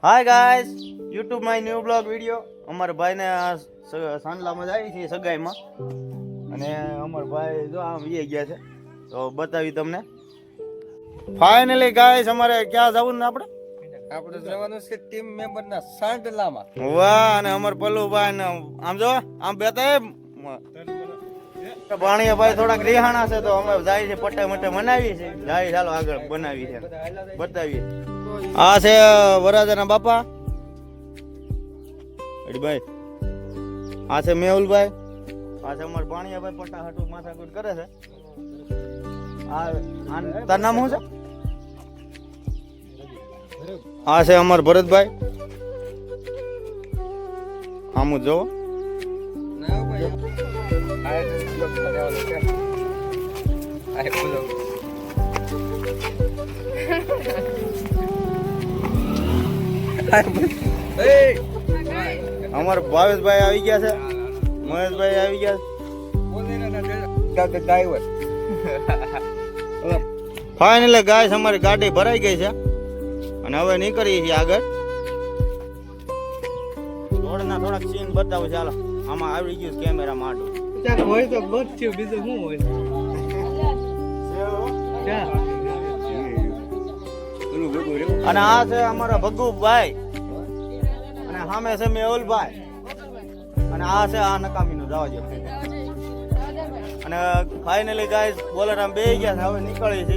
Hi guys, YouTube my new blog video. અમારા ભાઈને સાંડલામાં જાય છે સગાઈમાં, અને અમારા ભાઈ જો આમ વી ગયા છે તો બતાવી તમને. ફાઇનલી ગાઈસ, અમારે ક્યાં જવું ને આપણે જવાનું છે ટીમ મેમ્બર ના સાંડલામાં. વાહ, અને અમાર પલ્લુભાઈ ને આમ જો આમ બેતા ભાણિયા ભાઈ થોડાક રિહાણા છે તો અમે જાય છે પટ્ટે મટ્ટે મનાવી છે. જાય ચાલો આગળ બનાવી છે બતાવીએ. આ છે વરાજાના બાપા ભાઈ, આ છે મેહુલભાઈ, આ છે અમાર ભાણિયા ભાઈ પટ્ટા હાટુ માથાકૂટ કરે છે. આ તાર નામ શું છે? આ છે અમાર ભરતભાઈ, આમ જો અમાર ભાવેશભાઈ આવી ગયા છે, મહેશભાઈ આવી ગયા છે. ફાઇનલી ગાઈસ, અમારી ગાડી ભરાઈ ગઈ છે અને હવે નીકળીએ છીએ આગળ. રોડના થોડાક સીન બતાવું ચાલો. આમાં આવી ગયું કેમેરા માટું હોય તો બસ થયું, બીજું શું હોય? અને આ છે અમારા ભગુભાઈ, અને સામે છે મેહુલભાઈ, અને આ છે આ નકામીનું જવા દો. અને ફાઇનલી ગાઈસ બોલરામ બે ગયા છે, હવે નીકળી છે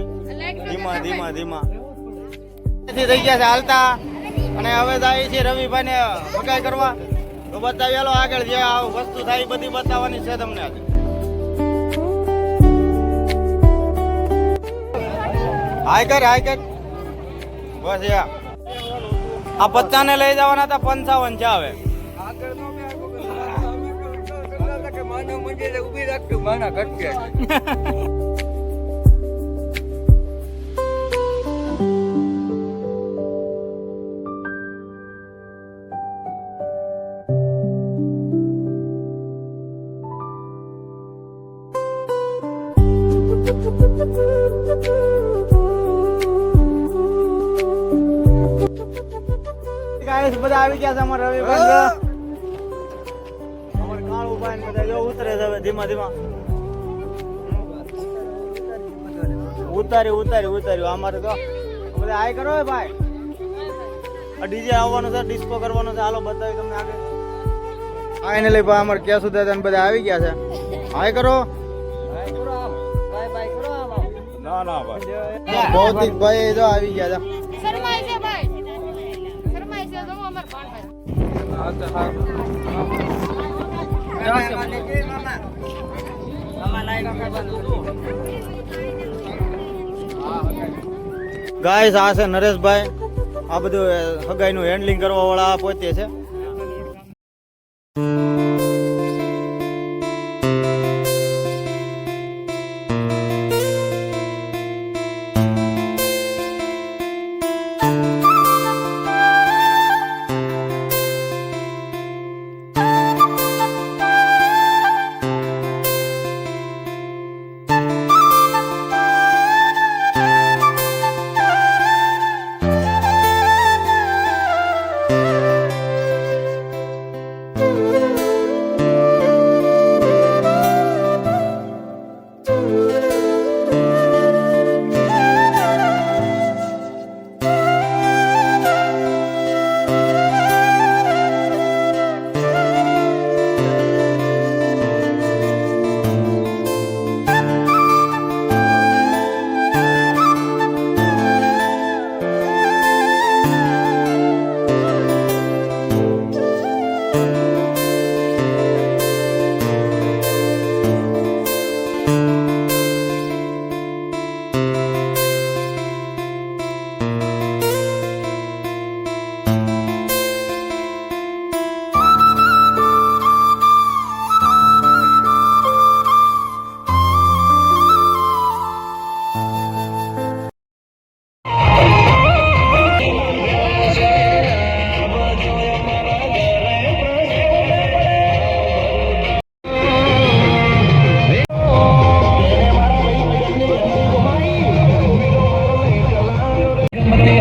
ધીમા ધીમા ધીમા થઈ ગયા છે હાલતા. અને હવે જાય છે રવિભાઈ ને સગાઈ કરવા. તો બતાવી હાલો આગળ જે આ વસ્તુ થાય બધી બતાવવાની છે તમને આજે. હાય કર બસ યા આ 50 ને લઈ જવાના હતા, 55 છે હવે. માનવ મંદિરે ઉભી રાખજો, માના ઘટકે. ગાઈસ બધા આવી ગયા છે અમારા રવિભાઈ, અમાર કાળુભાઈ ને બધા જો ઉતરે છે હવે ધીમા ધીમા. ઉતાર્યું અમારે તો બધા હાય કરો ભાઈ. ડીજે આવવાનું છે, ડિસ્કો કરવાનું છે, હાલો બતાવી તમને આગળ. ફાઇનલી ભાઈ અમારે ક્યાં સુધી બધા આવી ગયા છે. હાય કરો. ના ભાઈ, ભૌતિક ભાઈ જો આવી ગયા છે. શરમાય છે ભાઈ, શરમાય છે તો અમાર ભાઈ. ગાઈસ, આ છે નરેશભાઈ, આ બધું સગાઈનું હેન્ડલિંગ કરવા વાળા પોતે છે.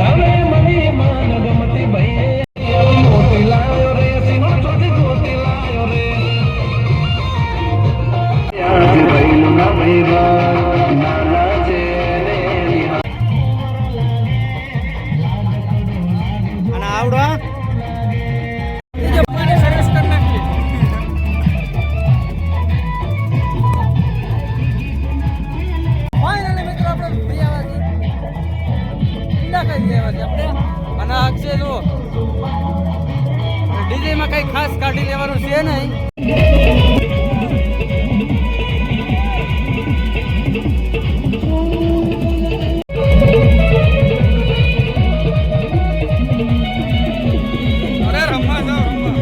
હવે મને માન ગમતી ભાઈ આવડો સરસ કરી નાખીએ. ફાઇનલી મિત્રો આપણે ભાઈ આવ્યા છીએ. ઈંડા ખાઈ આવ્યા છીએ આપણે. અને આ છે જો ડીજે માં કઈ ખાસ કાઢી લેવાનું છે નહીં. અરે રમવા જાઓ રમવા.